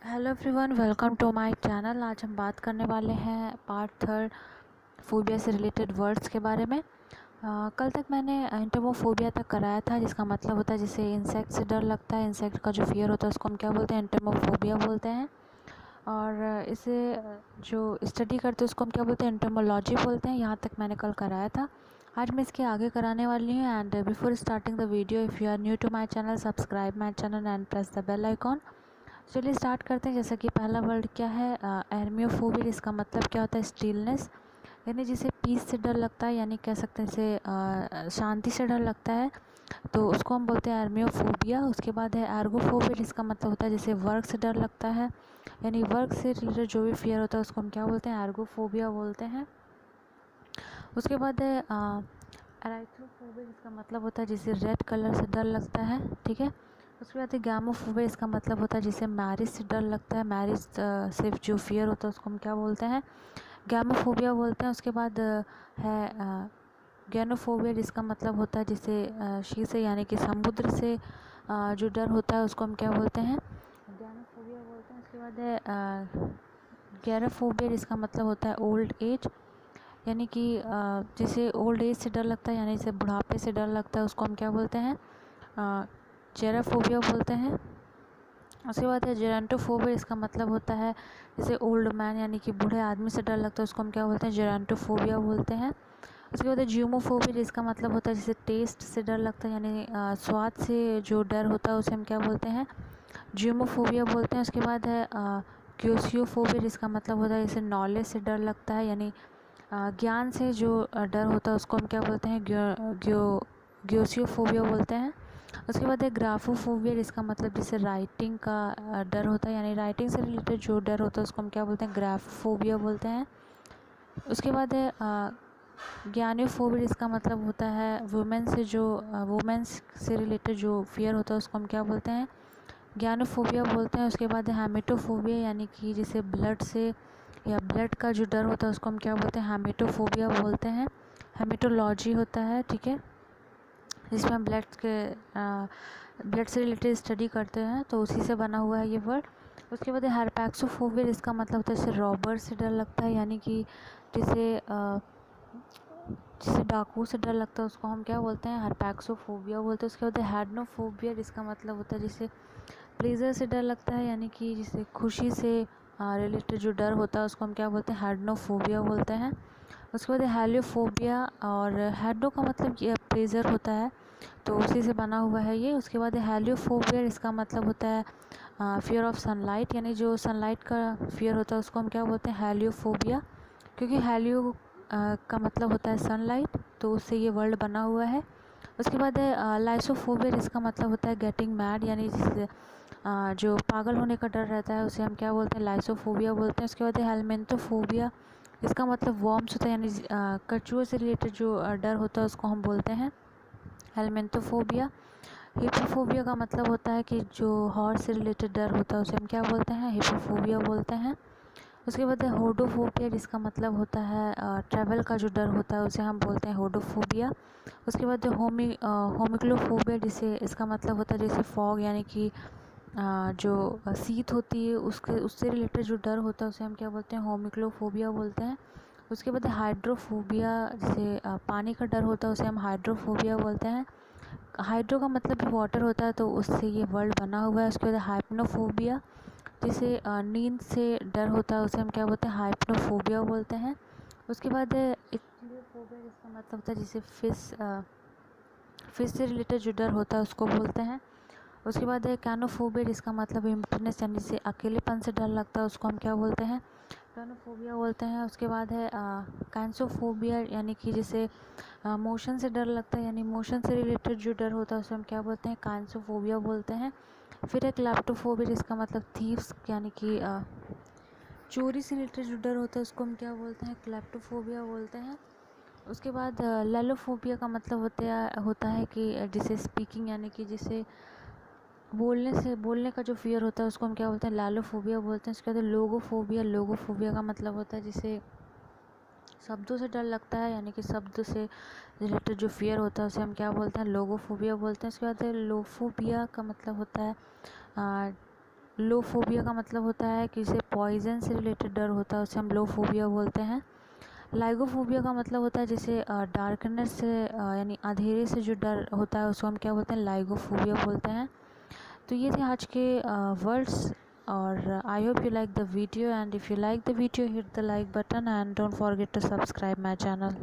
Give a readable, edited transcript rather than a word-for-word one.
Hello everyone, welcome to my channel. आज हम बात करने वाले हैं पार्ट थर्ड फोबिया से रिलेटेड वर्ड्स के बारे में। कल तक मैंने एंटोमोफोबिया तक कराया था, जिसका मतलब होता है जिसे इंसेक्ट से डर लगता है, इंसेक्ट का जो फियर होता है उसको हम क्या बोलते हैं, एंटोमोफोबिया बोलते हैं। और इसे जो स्टडी करते हैं उसको हम क्या बोलते हैं, एंटोमोलॉजी बोलते हैं। यहाँ तक मैंने कल कराया था। आज मैं इसके आगे कराने वाली हूँ। And before starting the video, if you are new to my channel, subscribe my channel and press the bell icon. चलिए स्टार्ट करते हैं। जैसा कि पहला वर्ड क्या है, एर्मियोफोबिया। इसका मतलब क्या होता है, स्टिलनेस, यानी जिसे पीस से डर लगता है, यानी कह सकते हैं इसे शांति से डर लगता है, तो उसको हम बोलते हैं एर्मियोफोबिया। उसके बाद है एर्गोफोबिया, जिसका मतलब होता है जिसे वर्क से डर लगता है, यानी वर्क से रिलेटेड जो भी फियर होता है उसको हम क्या बोलते हैं, एर्गोफोबिया बोलते हैं। उसके बाद है एराइथ्रोफोबिया, जिसका मतलब होता है जिसे रेड कलर से डर लगता है, ठीक है। उसके बाद है गैमोफोबिया, इसका मतलब होता है जिसे मैरिज से डर लगता है, मैरिज से जो फियर होता है उसको हम क्या बोलते हैं, गैमोफोबिया बोलते हैं। उसके बाद है गैनोफोबिया, जिसका मतलब होता है जिसे शी से यानी कि समुद्र से जो डर होता है उसको हम क्या बोलते हैं, गैनोफोबिया बोलते हैं। उसके बाद है गैरोफोबिया, जिसका मतलब होता है ओल्ड एज, यानी कि जिसे ओल्ड एज से डर लगता है, यानी जिसे बुढ़ापे से डर लगता है उसको हम क्या बोलते हैं, जेराफोबिया बोलते हैं। उसके बाद है जेरांटोफोबिया, इसका मतलब होता है जैसे ओल्ड मैन यानी कि बूढ़े आदमी से डर लगता है उसको हम क्या बोलते हैं, जेरांटोफोबिया बोलते हैं। उसके बाद है ज्यूमोफोबिया, जिसका मतलब होता है जैसे टेस्ट से डर लगता है, यानी स्वाद से जो डर होता है उसे हम क्या बोलते हैं, ज्यूमोफोबिया बोलते हैं। उसके बाद है ग्योसियोफोबिया, जिसका मतलब होता है जैसे नॉलेज से डर लगता है, यानी ज्ञान से जो डर होता है उसको हम क्या बोलते हैं, ग्योसियोफोबिया बोलते हैं। उसके बाद है ग्राफोफोबिया, जिसका मतलब जैसे राइटिंग का डर होता है, यानी राइटिंग से रिलेटेड जो डर होता है उसको हम क्या बोलते हैं, ग्राफोफोबिया बोलते हैं। उसके बाद है ज्ञानियोफोबिया, जिसका मतलब होता है वुमेन्स से रिलेटेड जो फियर होता है उसको हम क्या बोलते हैं, ज्ञानोफोबिया बोलते हैं। उसके बाद है हेमेटोफोबिया, यानी कि जिसे ब्लड से या ब्लड का जो डर होता है उसको हम क्या बोलते हैं, हेमेटोफोबिया बोलते हैं। हेमेटोलॉजी होता है, ठीक है, जिसमें हम ब्लड से रिलेटेड स्टडी करते हैं, तो उसी से बना हुआ है ये वर्ड। उसके बाद है हरपैक्सोफोबिया, जिसका मतलब होता है जैसे रॉबर से डर लगता है, यानी कि जिसे जिसे डाकू से डर लगता है उसको हम क्या बोलते हैं, हरपैक्सोफोबिया बोलते हैं। उसके बाद है हैडनोफोबिया, जिसका मतलब होता है जिसे प्लेजर से डर लगता है, यानी कि जिसे खुशी से रिलेटेड जो डर होता है उसको हम क्या बोलते हैं, हैडनोफोबिया बोलते हैं। उसके बाद हेलियोफोबिया, और हैडो का मतलब ये प्लेजर होता है, तो उसी से बना हुआ है ये। उसके बाद हेलियोफोबिया, इसका मतलब होता है फियर ऑफ सनलाइट, यानी जो सनलाइट का फियर होता है उसको हम क्या बोलते हैं, हेलियोफोबिया, क्योंकि हेलियो का मतलब होता है सनलाइट, तो उससे ये वर्ड बना हुआ है। उसके बाद है लाइसोफोबिया, जिसका मतलब होता है गेटिंग मैड, यानी जिससे जो पागल होने का डर रहता है उसे हम क्या बोलते हैं, लाइसोफोबिया बोलते हैं। उसके बाद है हेलमेंथोफोबिया, इसका मतलब वॉर्म्स होता है, यानी कछुए से रिलेटेड जो डर होता है उसको हम बोलते हैं हेलमेंथोफोबिया। हिपोफोबिया का मतलब होता है कि जो हॉर्स से रिलेटेड डर होता है उसे हम क्या बोलते हैं, हिपोफोबिया बोलते हैं। उसके बाद है होडोफोबिया, जिसका मतलब होता है ट्रैवल का जो डर होता है उसे हम बोलते हैं होडोफोबिया। उसके बाद है होमिक्लोफोबिया, जिसे इसका मतलब होता है जैसे फॉग, यानी कि जो शीत होती है उससे रिलेटेड जो डर होता है उसे हम क्या बोलते हैं, होमिक्लोफोबिया बोलते हैं। उसके बाद हाइड्रोफोबिया, जिसे पानी का डर होता है उसे हम हाइड्रोफोबिया बोलते हैं। हाइड्रो का मतलब वाटर होता है, तो उससे ये वर्ड बना हुआ है। उसके बाद हाइपनोफोबिया, जिसे नींद से डर होता है उसे हम क्या बोलते हैं, हाइपनोफोबिया बोलते हैं। उसके बाद है इक्लियोफोबिया, जिसका मतलब होता है जिसे फिश से रिलेटेड जो डर होता है उसको बोलते हैं। उसके बाद है कैनोफोबिया, जिसका मतलब इम्पोर्टेंस, यानी जिसे अकेलेपन से डर लगता है उसको हम क्या बोलते हैं, कैनोफोबिया बोलते हैं। उसके बाद है कैंसोफोबिया, यानी कि जिसे मोशन से डर लगता है, यानी मोशन से रिलेटेड जो डर होता है उसे हम क्या बोलते हैं, कैंसोफोबिया बोलते हैं। फिर है क्लैप्टोफोबिया, जिसका मतलब थीव्स, यानी कि चोरी से रिलेटेड जो डर होता है उसको हम क्या बोलते हैं, क्लैप्टोफोबिया बोलते हैं। उसके बाद लेलोफोबिया का मतलब होता है कि जिसे स्पीकिंग, यानी कि जिसे बोलने का जो फियर होता है उसको हम क्या बोलते हैं, लालोफोबिया बोलते हैं। उसके बाद लोगोफोबिया, लोगोफोबिया का मतलब होता है जिसे शब्दों से डर लगता है, यानी कि शब्द से रिलेटेड जो फियर होता है उसे हम क्या बोलते हैं, लोगोफोबिया बोलते हैं। उसके बाद लोफोबिया का मतलब होता है लोफोबिया का मतलब होता है कि उसे पॉइजन से रिलेटेड डर होता है, उसे हम लोफोबिया बोलते हैं। लाइगोफोबिया का मतलब होता है जैसे डार्कनेस से यानी अंधेरे से जो डर होता है उसको हम क्या बोलते हैं, लाइगोफोबिया बोलते हैं। तो ये थे आज के वर्ड्स, और I hope you like the video, and if you like the video hit the like button and don't forget to subscribe my channel.